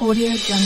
Audio Jungle.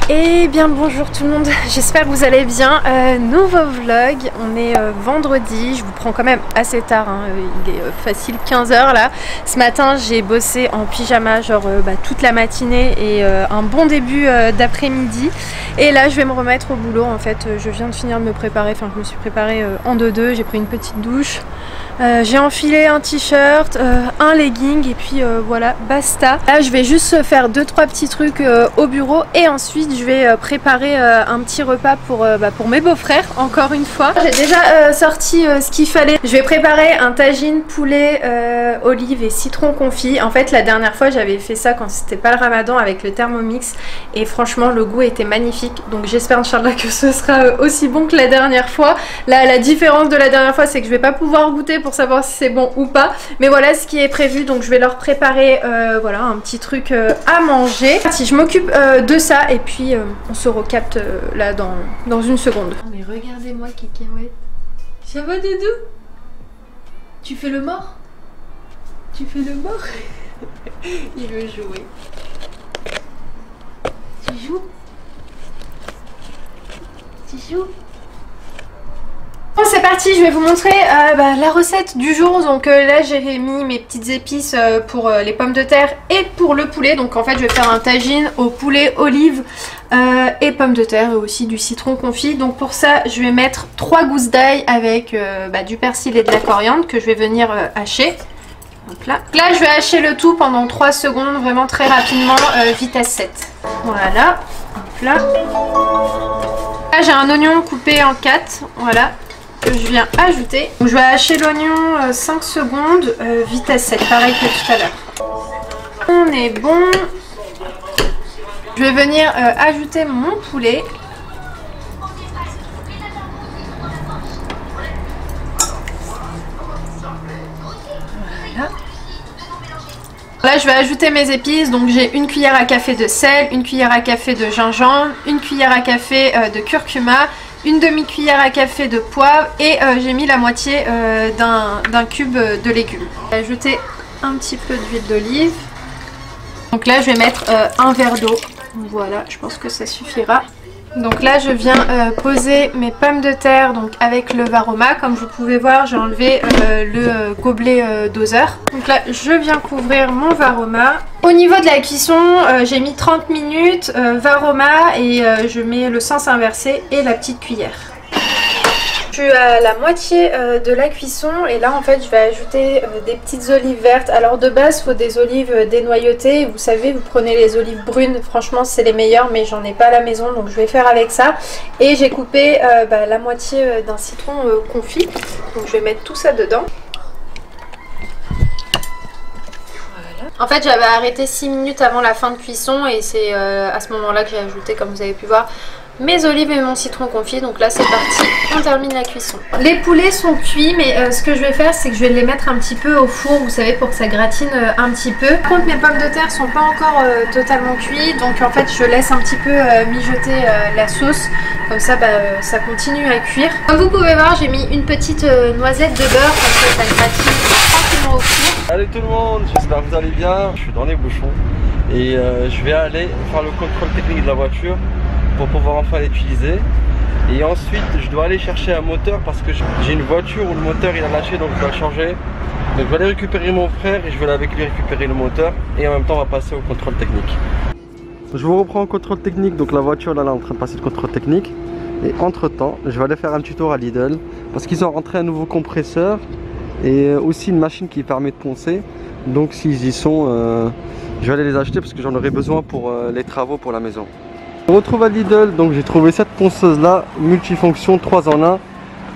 Et bien bonjour tout le monde, j'espère que vous allez bien. Nouveau vlog, on est vendredi, je vous prends quand même assez tard, hein. Il est facile 15 h là. Ce matin j'ai bossé en pyjama genre toute la matinée et un bon début d'après-midi. Et là je vais me remettre au boulot en fait, je viens de finir de me préparer, enfin je me suis préparée en 2-2, j'ai pris une petite douche. J'ai enfilé un t-shirt, un legging et puis voilà, basta. Là je vais juste faire 2-3 petits trucs au bureau et ensuite je vais préparer un petit repas pour mes beaux-frères encore une fois. J'ai déjà sorti ce qu'il fallait. Je vais préparer un tagine poulet, olive et citron confit. En fait la dernière fois j'avais fait ça quand c'était pas le ramadan avec le Thermomix et franchement le goût était magnifique. Donc j'espère Inch'Allah que ce sera aussi bon que la dernière fois. Là la différence de la dernière fois c'est que je vais pas pouvoir goûter pour savoir si c'est bon ou pas, mais voilà ce qui est prévu. Donc je vais leur préparer voilà un petit truc à manger. Si je m'occupe de ça et puis on se recapte là dans une seconde. Oh, mais regardez-moi Kikaouette, ça va Doudou? Tu fais le mort? Tu fais le mort? Il veut jouer. Tu joues? Tu joues? Bon c'est parti, je vais vous montrer la recette du jour. Donc là j'ai mis mes petites épices pour les pommes de terre et pour le poulet. Donc en fait je vais faire un tagine au poulet, olive et pommes de terre et aussi du citron confit. Donc pour ça je vais mettre 3 gousses d'ail avec du persil et de la coriandre que je vais venir hacher. Donc là je vais hacher le tout pendant 3 secondes, vraiment très rapidement, vitesse 7. Voilà, hop là. Là j'ai un oignon coupé en 4, voilà, que je viens ajouter. Donc, je vais hacher l'oignon 5 secondes, vitesse 7, pareil que tout à l'heure. On est bon. Je vais venir ajouter mon poulet. Voilà. Là je vais ajouter mes épices, donc j'ai une cuillère à café de sel, une cuillère à café de gingembre, une cuillère à café de curcuma, une demi-cuillère à café de poivre et j'ai mis la moitié d'un cube de légumes. Je vais ajouter un petit peu d'huile d'olive. Donc là je vais mettre un verre d'eau, voilà, je pense que ça suffira. Donc là je viens poser mes pommes de terre donc avec le Varoma. Comme vous pouvez voir j'ai enlevé le gobelet doseur. Donc là je viens couvrir mon Varoma. Au niveau de la cuisson j'ai mis 30 minutes, Varoma et je mets le sens inversé et la petite cuillère. Je suis à la moitié de la cuisson et là en fait je vais ajouter des petites olives vertes. Alors de base il faut des olives dénoyautées, vous savez vous prenez les olives brunes, franchement c'est les meilleures mais j'en ai pas à la maison donc je vais faire avec ça. Et j'ai coupé la moitié d'un citron confit, donc je vais mettre tout ça dedans. Voilà. En fait j'avais arrêté 6 minutes avant la fin de cuisson et c'est à ce moment là que j'ai ajouté, comme vous avez pu voir, mes olives et mon citron confit. Donc là c'est parti, on termine la cuisson. Les poulets sont cuits mais ce que je vais faire c'est que je vais les mettre un petit peu au four, vous savez, pour que ça gratine un petit peu. Par contre mes pommes de terre sont pas encore totalement cuites, donc en fait je laisse un petit peu mijoter la sauce, comme ça ça continue à cuire. Comme vous pouvez voir j'ai mis une petite noisette de beurre, comme ça gratine tranquillement au four. Salut tout le monde, j'espère que vous allez bien. Je suis dans les bouchons et je vais aller faire le contrôle technique de la voiture pour pouvoir enfin l'utiliser. Et ensuite je dois aller chercher un moteur parce que j'ai une voiture où le moteur il a lâché, donc je dois le changer. Donc je vais aller récupérer mon frère et je vais aller avec lui récupérer le moteur et en même temps on va passer au contrôle technique. Je vous reprends au contrôle technique, donc la voiture là est en train de passer le contrôle technique. Et entre temps je vais aller faire un tuto à Lidl parce qu'ils ont rentré un nouveau compresseur et aussi une machine qui permet de poncer. Donc s'ils y sont, je vais aller les acheter parce que j'en aurai besoin pour les travaux pour la maison. On retrouve à Lidl, donc j'ai trouvé cette ponceuse là, multifonction 3 en 1.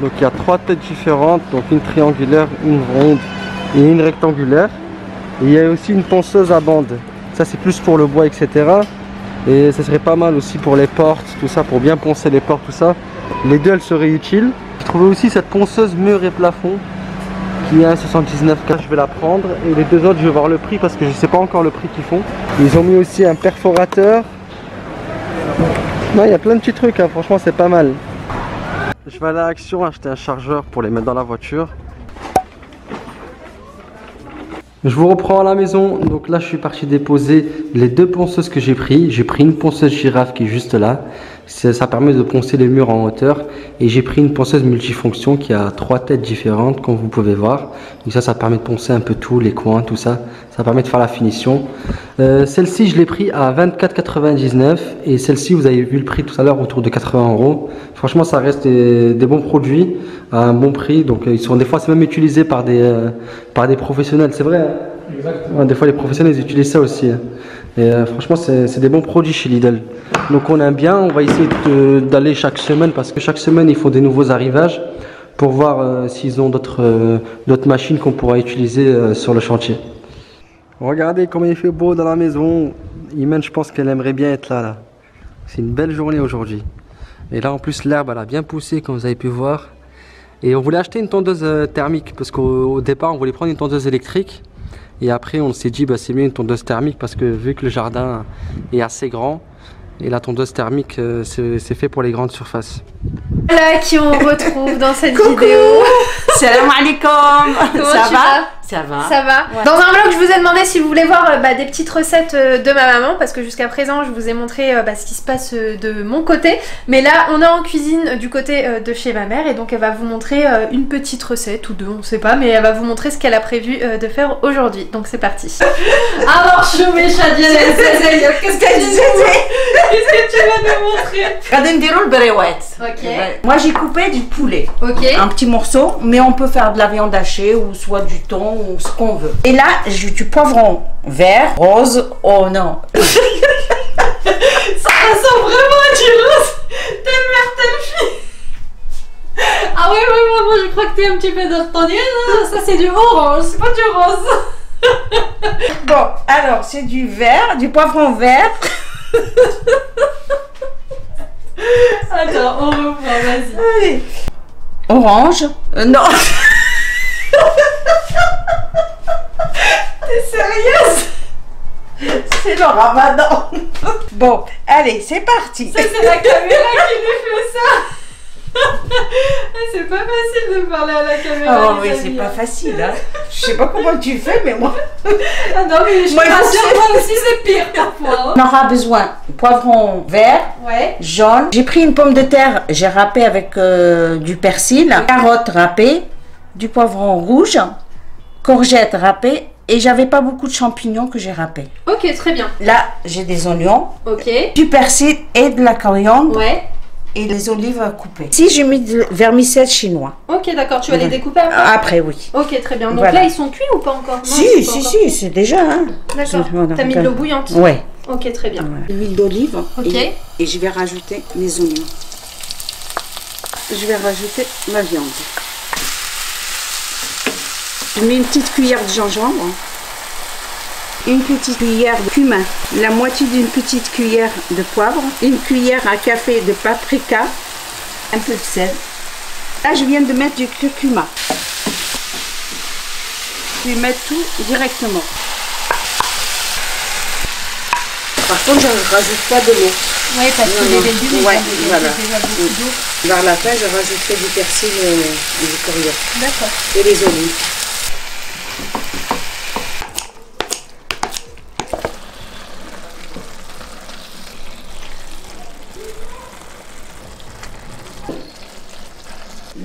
Donc il y a 3 têtes différentes, donc une triangulaire, une ronde et une rectangulaire. Et il y a aussi une ponceuse à bande, ça c'est plus pour le bois etc. Et ça serait pas mal aussi pour les portes, tout ça, pour bien poncer les portes, tout ça. Les deux elles seraient utiles. J'ai trouvé aussi cette ponceuse mur et plafond. qui est à 79K, je vais la prendre. Et les deux autres, je vais voir le prix parce que je sais pas encore le prix qu'ils font. Ils ont mis aussi un perforateur. Non, il y a plein de petits trucs, hein. Franchement c'est pas mal. Je vais aller à Action acheter un chargeur pour les mettre dans la voiture. Je vous reprends à la maison. Donc là je suis parti déposer les deux ponceuses que j'ai pris. J'ai pris une ponceuse girafe qui est juste là. Ça permet de poncer les murs en hauteur. Et j'ai pris une ponceuse multifonction qui a 3 têtes différentes comme vous pouvez voir. Donc ça permet de poncer un peu tout, les coins, tout ça. Ça permet de faire la finition. Celle-ci je l'ai pris à 24,99 et celle-ci vous avez vu le prix tout à l'heure autour de 80 €. Franchement ça reste des bons produits à un bon prix. Donc ils sont des fois c'est même utilisé par des professionnels, c'est vrai. Hein. Exactement. Des fois les professionnels ils utilisent ça aussi. Hein. Et franchement c'est des bons produits chez Lidl. Donc on aime bien, on va essayer d'aller chaque semaine parce que chaque semaine ils font des nouveaux arrivages pour voir s'ils ont d'autres machines qu'on pourra utiliser sur le chantier. Regardez comme il fait beau dans la maison. Imen, je pense qu'elle aimerait bien être là. C'est une belle journée aujourd'hui. Et là en plus l'herbe elle a bien poussé comme vous avez pu voir. Et on voulait acheter une tondeuse thermique parce qu'au départ on voulait prendre une tondeuse électrique. Et après on s'est dit bah, c'est mieux une tondeuse thermique parce que vu que le jardin est assez grand. Et la tondeuse thermique c'est fait pour les grandes surfaces. Voilà qui on retrouve dans cette Coucou. vidéo. Salam alaikum. Comment Ça tu va? vas? Ça va. Ça va. Ouais. Dans un vlog, je vous ai demandé si vous voulez voir des petites recettes de ma maman parce que jusqu'à présent, je vous ai montré ce qui se passe de mon côté. Mais là, on est en cuisine du côté de chez ma mère et donc elle va vous montrer une petite recette ou deux, on sait pas, mais elle va vous montrer ce qu'elle a prévu de faire aujourd'hui. Donc c'est parti. Alors, Choumé Chadiel, qu'est-ce que tu vas nous montrer? Regardez le berouette. Ok. Moi j'ai coupé du poulet. Ok. Un petit morceau, mais on peut faire de la viande hachée ou soit du thon ou ce qu'on veut. Et là, j'ai du poivron vert, rose. Oh non. Ça ressemble vraiment à du rose. Telle mère, telle fille. Ah oui, maman, je crois que t'es un petit peu daltonienne. Ça, c'est du orange, c'est pas du rose. Bon, alors c'est du vert, du poivron vert. Attends, on reprend, vas-y. Allez. Orange. Non. T'es sérieuse? C'est le ramadan. Bon, allez, c'est parti. Ça, c'est la caméra qui lui fait ça. C'est pas facile de parler à la caméra. Oh oui, c'est pas facile, hein. Je sais pas comment tu fais, mais moi... Ah non, mais je Moi, te il faut rassure, que moi aussi c'est pire parfois. On aura besoin de poivron vert, Ouais. jaune. J'ai pris une pomme de terre, j'ai râpé avec du persil, carottes râpées, du poivron rouge, courgettes râpées et j'avais pas beaucoup de champignons que j'ai râpés. Ok, très bien. Là, j'ai des oignons, Ok. du persil et de la coriandre Ouais. et les olives coupées. Si j'ai mis du vermicelle chinois. Ok, d'accord, tu vas les découper après? Après, oui. Ok, très bien. Donc Voilà. là, ils sont cuits ou pas encore? Non, Si, ils sont pas si, encore si, c'est déjà. Hein. D'accord. Voilà, T'as mis de l'eau bouillante? Ouais. Ok, très bien. L'huile d'olive. Ok. Et je vais rajouter les oignons. Je vais rajouter la viande. Je mets une petite cuillère de gingembre. Une petite cuillère de cumin. La moitié d'une petite cuillère de poivre. Une cuillère à café de paprika. Un peu de sel. Là, je viens de mettre du curcuma. Je vais mettre tout directement. Par contre, je ne rajoute pas de l'eau. Oui, parce que les légumes, Ouais, ils voilà. ont déjà beaucoup d'eau. Vers la fin, je rajouterai du persil et du coriandre. D'accord. Et les olives.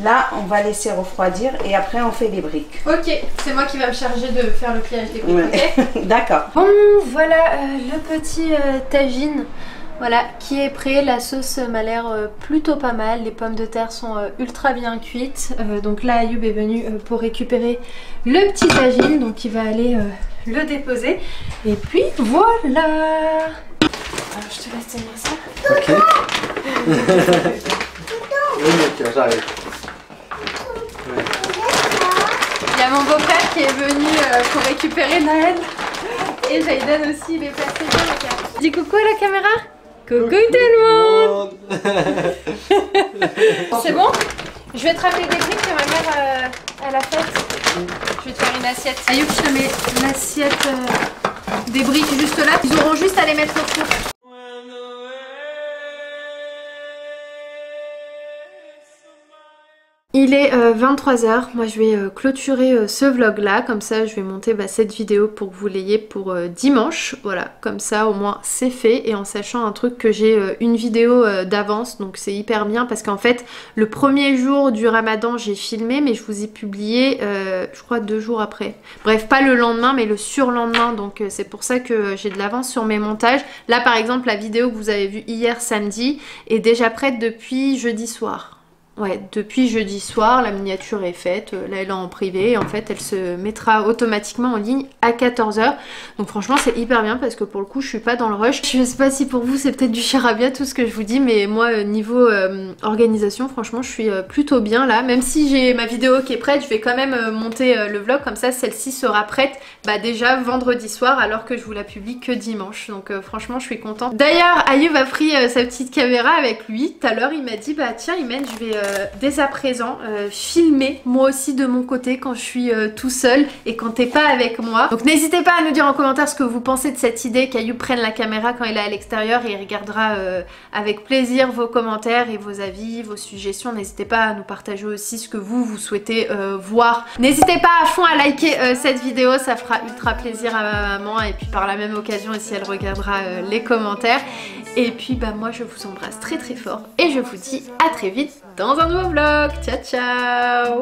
Là, on va laisser refroidir et après on fait les briques. Ok, c'est moi qui va me charger de faire le pliage des briques, ok? D'accord. Bon, voilà le petit tagine. Voilà, qui est prêt. La sauce m'a l'air plutôt pas mal. Les pommes de terre sont ultra bien cuites. Donc là, Ayoub est venu pour récupérer le petit tagine. Donc il va aller le déposer. Et puis voilà. Alors je te laisse tenir ça. Ok. Oui, ok, j'arrive. Il y a mon beau-frère qui est venu pour récupérer Naël. Et Jaïden aussi, il est passé bien la caméra. Dis coucou à la caméra. Coucou tout le monde. C'est bon? Je vais te rappeler des briques que ma mère elle a faites. Je vais te faire une assiette. Ayoub, je te mets l'assiette des briques juste là. Ils auront juste à les mettre au four. Il est 23h, moi je vais clôturer ce vlog là, comme ça je vais monter cette vidéo pour que vous l'ayez pour dimanche, voilà, comme ça au moins c'est fait, et en sachant un truc que j'ai une vidéo d'avance, donc c'est hyper bien parce qu'en fait le premier jour du ramadan j'ai filmé, mais je vous ai publié je crois 2 jours après, bref pas le lendemain mais le surlendemain, donc c'est pour ça que j'ai de l'avance sur mes montages. Là par exemple la vidéo que vous avez vue hier samedi est déjà prête depuis jeudi soir. Ouais, depuis jeudi soir, la miniature est faite, là elle est en privé, et en fait elle se mettra automatiquement en ligne à 14 h. Donc franchement c'est hyper bien parce que pour le coup je suis pas dans le rush. Je sais pas si pour vous c'est peut-être du charabia tout ce que je vous dis, mais moi niveau organisation franchement je suis plutôt bien là. Même si j'ai ma vidéo qui est prête, je vais quand même monter le vlog, comme ça celle-ci sera prête déjà vendredi soir alors que je vous la publie que dimanche. Donc franchement je suis contente. D'ailleurs Ayoub a pris sa petite caméra avec lui. Tout à l'heure il m'a dit tiens Imen, je vais dès à présent filmer moi aussi de mon côté quand je suis tout seul et quand t'es pas avec moi. Donc n'hésitez pas à nous dire en commentaire ce que vous pensez de cette idée qu'Ayoub prenne la caméra quand il est à l'extérieur, et il regardera avec plaisir vos commentaires et vos avis, vos suggestions. N'hésitez pas à nous partager aussi ce que vous souhaitez voir. N'hésitez pas à fond à liker cette vidéo, ça fera ultra plaisir à ma maman, et puis par la même occasion aussi elle regardera les commentaires. Et puis moi je vous embrasse très très fort et je vous dis à très vite dans un nouveau vlog. Ciao ciao.